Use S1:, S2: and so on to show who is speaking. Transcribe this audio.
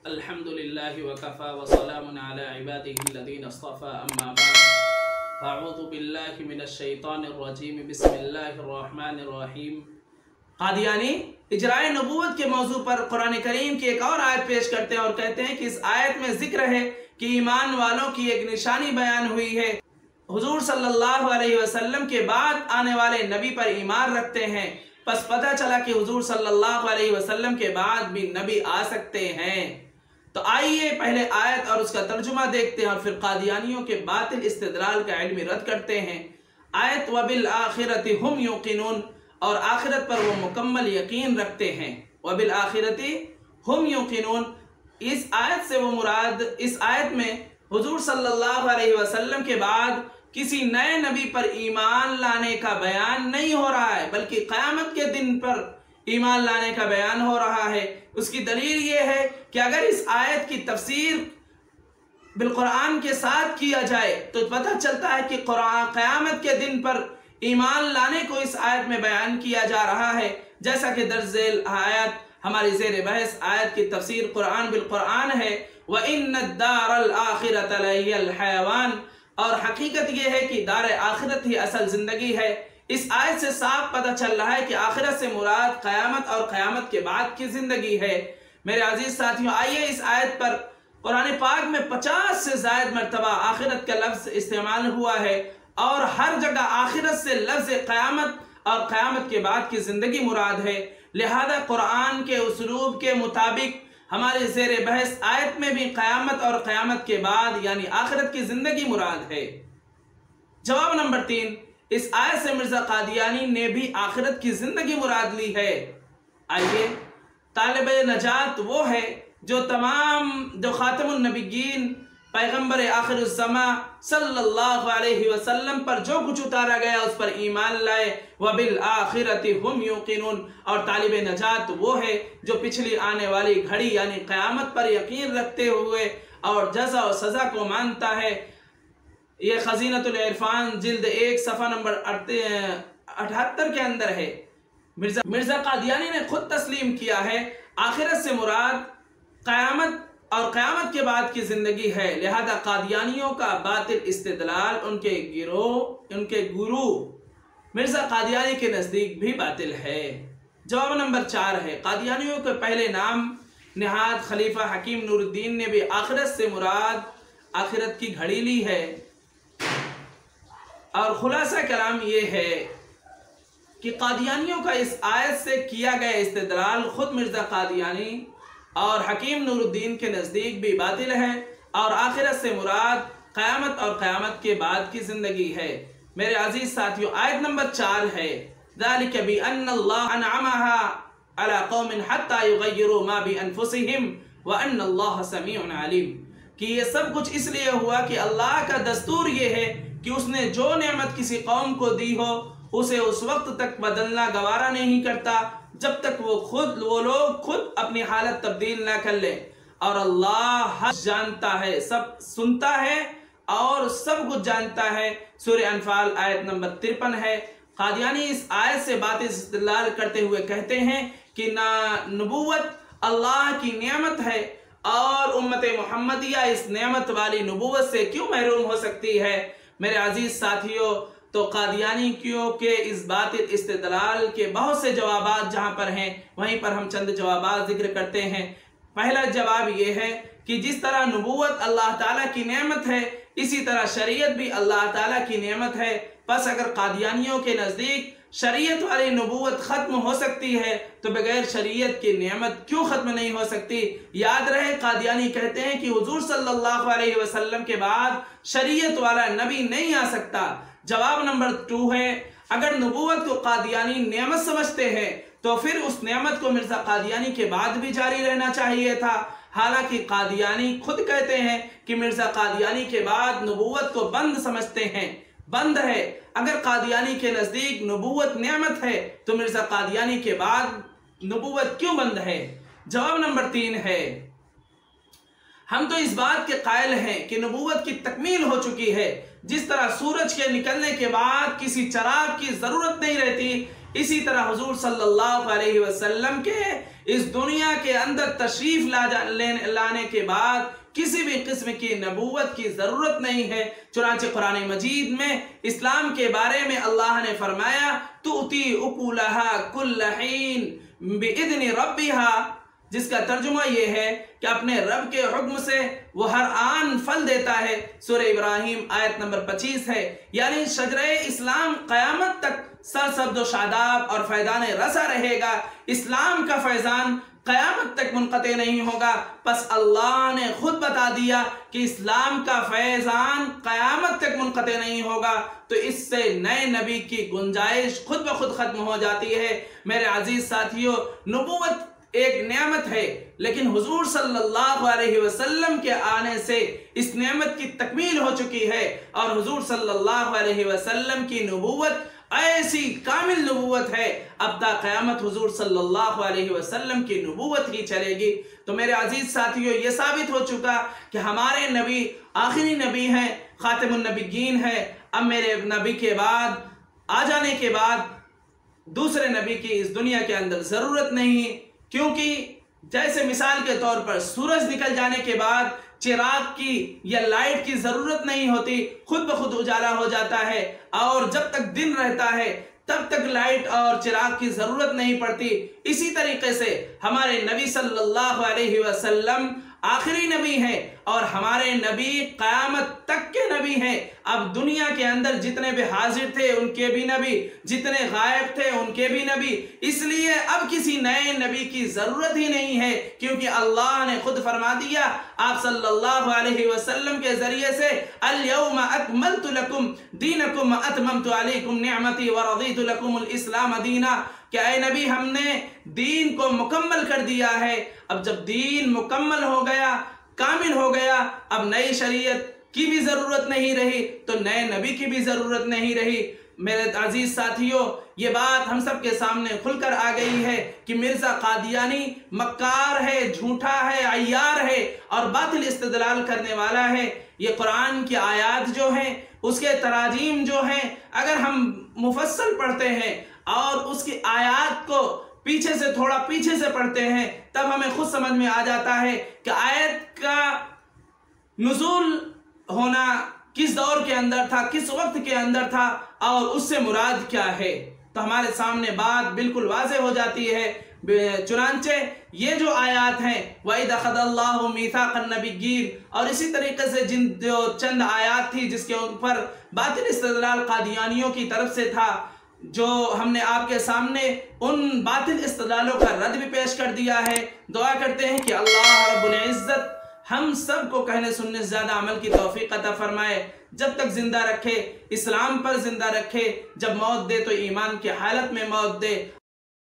S1: अल्हम्दुलिल्लाहि वकफ़ा वसलामुन अला इबादिहिल्लज़ीना इस्तफ़ा अम्मा बाद अऊज़ु बिल्लाहि मिनश्शैतानिर्रजीम बिस्मिल्लाहिर्रहमानिर्रहीम। कादियानी इजराए नबूवत के मौजू पर कुरान करीम की एक और आयत पेश करते हैं और कहते हैं कि इस आयत में जिक्र है कि ईमान वालों की एक निशानी बयान हुई है। हुजूर सल्लल्लाहु अलैहि वसल्लम के बाद आने वाले नबी पर ईमान रखते हैं। बस पता चला कि हुजूर सल्लल्लाहु अलैहि वसल्लम के बाद भी नबी आ सकते हैं। तो आइए पहले आयत और उसका तर्जुमा देखते हैं और फिर कादियानियों के बातिल इस्तिदलाल का इल्म रद्द करते हैं। आयत वबिल आखिरति हुम युकिनून, और आखिरत पर वो मुकम्मल यकीन रखते हैं। वबिल आखिरति हुम युकिनून, इस आयत से वो मुराद, इस आयत में हुजूर सल्लल्लाहु अलैहि वसल्लम के बाद किसी नए नबी पर ईमान लाने का बयान नहीं हो रहा है, बल्कि क़यामत के दिन पर ईमान लाने का बयान हो रहा है। उसकी दलील ये है कि अगर इस आयत की तफसीर बिलकुरान के साथ किया जाए तो पता चलता है कि क़यामत के दिन पर ईमान लाने को इस आयत में बयान किया जा रहा है। जैसा कि दर्जेल आयत हमारी ज़ेर बहस आयत की तफसीर कुरान बिलकुरान है, व इन्नद्दारल आखिरत लहियल हयवान, और हकीकत यह है कि दार आखिरत ही असल ज़िंदगी है। इस आयत से साफ पता चल रहा है कि आखिरत से मुराद क़यामत और क़यामत के बाद की ज़िंदगी है। मेरे अजीज़ साथियों, आइए इस आयत पर कुरान पाक में 50 से ज़ायद मरतबा आखिरत का लफ्ज़ इस्तेमाल हुआ है और हर जगह आखिरत से लफ्ज़ क़यामत और क़यामत के बाद की ज़िंदगी मुराद है। लिहाजा कुरान के उसलूब के मुताबिक हमारे ज़ेर बहस आयत में भी क़यामत और क़यामत के बाद यानी आखिरत की ज़िंदगी मुराद है। जवाब नंबर 3, इस आयत से मिर्ज़ा कादियानी ने भी आखिरत की ज़िंदगी मुराद ली है। आइए, तालिब नजात वो है जो खातमुन नबिय्यीन पैगम्बर आखिरुज़्ज़मा सल्लल्लाहु अलैहि वसल्लम पर जो कुछ उतारा गया उस पर ईमान लाए। वबिल आखिरति हुम युकिनून, और तालिब नजात वो है जो पिछली आने वाली घड़ी यानी क़यामत पर यकीन रखते हुए और जज़ा और सज़ा को मानता है। ये खज़ीनतुल इरफान जिल्द 1 सफ़ा नंबर 78 के अंदर है। मिर्ज़ा कादियानी ने खुद तस्लीम किया है आखिरत से मुराद क़यामत और क़यामत के बाद की ज़िंदगी है। लिहाजा कादियानियों का बातिल इस्तिदलाल उनके गुरु मिर्ज़ा कादियानी के नज़दीक भी बातिल है। जवाब नंबर 4 है, कादियानियों के पहले नाम निहाद खलीफा हकीम नूरुद्दीन ने भी आखिरत से मुराद आखिरत की घड़ी ली है। और खुलासा कलाम ये है कि कादियानियों का इस आयत से किया गया इस्तिदलाल खुद मिर्ज़ा कादियानी और हकीम नूरुद्दीन के नज़दीक भी बातिल है और आखिरत से मुराद क़यामत और क़यामत के बाद की ज़िंदगी है। मेरे अजीज़ साथियों, आयत नंबर 4 है, ज़ालिक बिअन्नल्लाह अनअमहा अला कौमिन हत्ता युग़य्यिरू मा बिअन्फुसिहिम व अन्नल्लाह समीउन अलीम, कि ये सब कुछ इसलिए हुआ कि अल्लाह का दस्तूर ये है कि उसने जो नेमत किसी कौम को दी हो उसे उस वक्त तक बदलना गवारा नहीं करता जब तक वो लोग खुद अपनी हालत तब्दील ना कर ले। और अल्लाह हर जानता है, सब सुनता है और सब कुछ जानता है। सूरह अनफाल आयत नंबर 53 है। कादियानी इस आयत से बातें इस्तिदलाल करते हुए कहते हैं कि नबूवत अल्लाह की नेमत है और उम्मत मुहम्मदिया इस नेमत वाली नबूवत से क्यों महरूम हो सकती है। मेरे अजीज साथियों, तो कादियानियों के इस बातिल इस्तिदलाल के बहुत से जवाबात जहाँ पर हैं वहीं पर हम चंद जवाबात जिक्र करते हैं। पहला जवाब ये है कि जिस तरह नबूवत अल्लाह ताला की नेमत है इसी तरह शरीयत भी अल्लाह ताला की नेमत है। बस अगर कादियानियों के नज़दीक शरीयत वाली नबूवत ख़त्म हो सकती है तो बगैर शरीयत की नेमत क्यों ख़त्म नहीं हो सकती। याद रहे, कादियानी कहते हैं कि हुजूर सल्लल्लाहु अलैहि वसल्लम के बाद शरीयत वाला नबी नहीं आ सकता। जवाब नंबर 2 है, अगर नबूवत को कादियानी नेमत समझते हैं तो फिर उस नेमत को मिर्ज़ा कादियानी के बाद भी जारी रहना चाहिए था। हालांकि कादियानी खुद कहते हैं कि मिर्ज़ा कादियानी के बाद नबूवत को बंद समझते हैं। बंद है, अगर कादियानी के नज़दीक नबूवत नेमत है तो मिर्ज़ा कादियानी के बाद नबूवत क्यों बंद है। जवाब नंबर 3 है, हम तो इस बात के कायल हैं कि नबूवत की तकमील हो चुकी है। जिस तरह सूरज के निकलने के बाद किसी चिराग की ज़रूरत नहीं रहती, इसी तरह हुजूर सल्लल्लाहु अलैहि वसल्लम के اس دنیا کے اندر تشریف لانے کے بعد کسی بھی قسم کی نبوت کی ضرورت نہیں ہے۔ چنانچہ قرآن مجید میں اسلام کے بارے میں اللہ نے فرمایا تُؤْتِي أُكُلَهَا كُلَّ حِينٍ بِإِذْنِ رَبِّهَا، جس کا ترجمہ یہ ہے کہ اپنے رب کے حکم سے وہ ہر آن پھل دیتا ہے۔ سورہ ابراہیم آیت نمبر 25 ہے، یعنی شجرہ اسلام قیامت تک سرسبز و شاداب اور فیضان رسا رہے گا۔ اسلام کا فیضان قیامت تک منقطع نہیں ہوگا۔ پس اللہ نے خود بتا دیا کہ اسلام کا فیضان قیامت تک منقطع نہیں ہوگا، تو اس سے نئے نبی کی گنجائش خود بخود ختم ہو جاتی ہے۔ میرے عزیز ساتھیوں، نبوت ایک نعمت ہے، لیکن حضور صلی اللہ علیہ وسلم کے آنے سے اس نعمت کی تکمیل ہو چکی ہے، اور حضور صلی اللہ علیہ وسلم کی نبوت ایسی کامل نبوت ہے، اب تا قیامت حضور صلی اللہ علیہ وسلم کی نبوت ہی چلے گی۔ تو میرے عزیز ساتھیوں، یہ ثابت ہو چکا کہ ہمارے نبی آخری نبی ہیں، خاتم النبیین ہیں۔ اب میرے نبی کے بعد آ جانے کے بعد دوسرے نبی کی اس دنیا کے اندر ضرورت نہیں، کیونکہ جیسے مثال کے طور پر سورج نکل جانے کے بعد چراغ کی یا لائٹ کی ضرورت نہیں ہوتی، خود بخود اجالا ہو جاتا ہے، اور جب تک دن رہتا ہے تب تک لائٹ اور چراغ کی ضرورت نہیں پڑتی۔ اسی طریقے سے ہمارے نبی صلی اللہ علیہ وسلم آخری نبی ہیں، اور ہمارے نبی قیامت تک کے نبی ہیں۔ اب دنیا کے اندر جتنے بھی حاضر تھے ان کے بھی نبی، جتنے غائب تھے ان کے بھی نبی، اس لیے اب کسی نئے نبی کی ضرورت ہی نہیں ہے، کیونکہ اللہ نے خود فرما دیا آپ صلی اللہ علیہ وسلم کے ذریعے سے اليوم اکملت لکم دینکم اتممت علیکم نعمتی ورضیت لکم الاسلام دینا، کہ اے نبی ہم نے دین کو مکمل کر دیا ہے۔ اب جب دین مکمل ہو گیا، کامل ہو گیا، اب نئی شریعت کی بھی ضرورت نہیں رہی، تو نئے نبی کی بھی ضرورت نہیں رہی۔ میرے عزیز ساتھیوں، یہ بات ہم سب کے سامنے کھل کر آ گئی ہے کہ مرزا قادیانی مکار ہے، جھوٹا ہے، عیار ہے اور باطل استدلال کرنے والا ہے۔ یہ قرآن کی آیات جو ہیں، اس کے تراجیم جو ہیں، اگر ہم مفصل پڑھتے ہیں اور اس کی آیات کو پیچھے سے تھوڑا پیچھے سے پڑھتے ہیں، تب ہمیں خود سمجھ میں آ جاتا ہے کہ آیت کا نزول ہونا کس دور کے اندر تھا، کس وقت کے اندر تھا، اور اس سے مراد کیا ہے۔ تو ہمارے سامنے بات بالکل واضح ہو جاتی ہے۔ چنانچہ یہ جو آیات ہیں وَإِذْ أَخَذَ اللَّهُ مِيثَاقَ النَّبِيِّينَ، اور اسی طریقے سے جو چند آیات تھی جس کے اوپر باطل استدلال قادیانیوں کی طرف سے تھا، جو ہم نے آپ کے سامنے ان باطل استدلالوں کا رد بھی پیش کر دیا ہے۔ دعا کرتے ہیں کہ اللہ رب العزت ہم سب کو کہنے سننے سے زیادہ عمل کی توفیق عطا فرمائے، جب تک زندہ رکھے، اسلام پر زندہ رکھے، جب موت دے تو ایمان کی حالت میں موت دے۔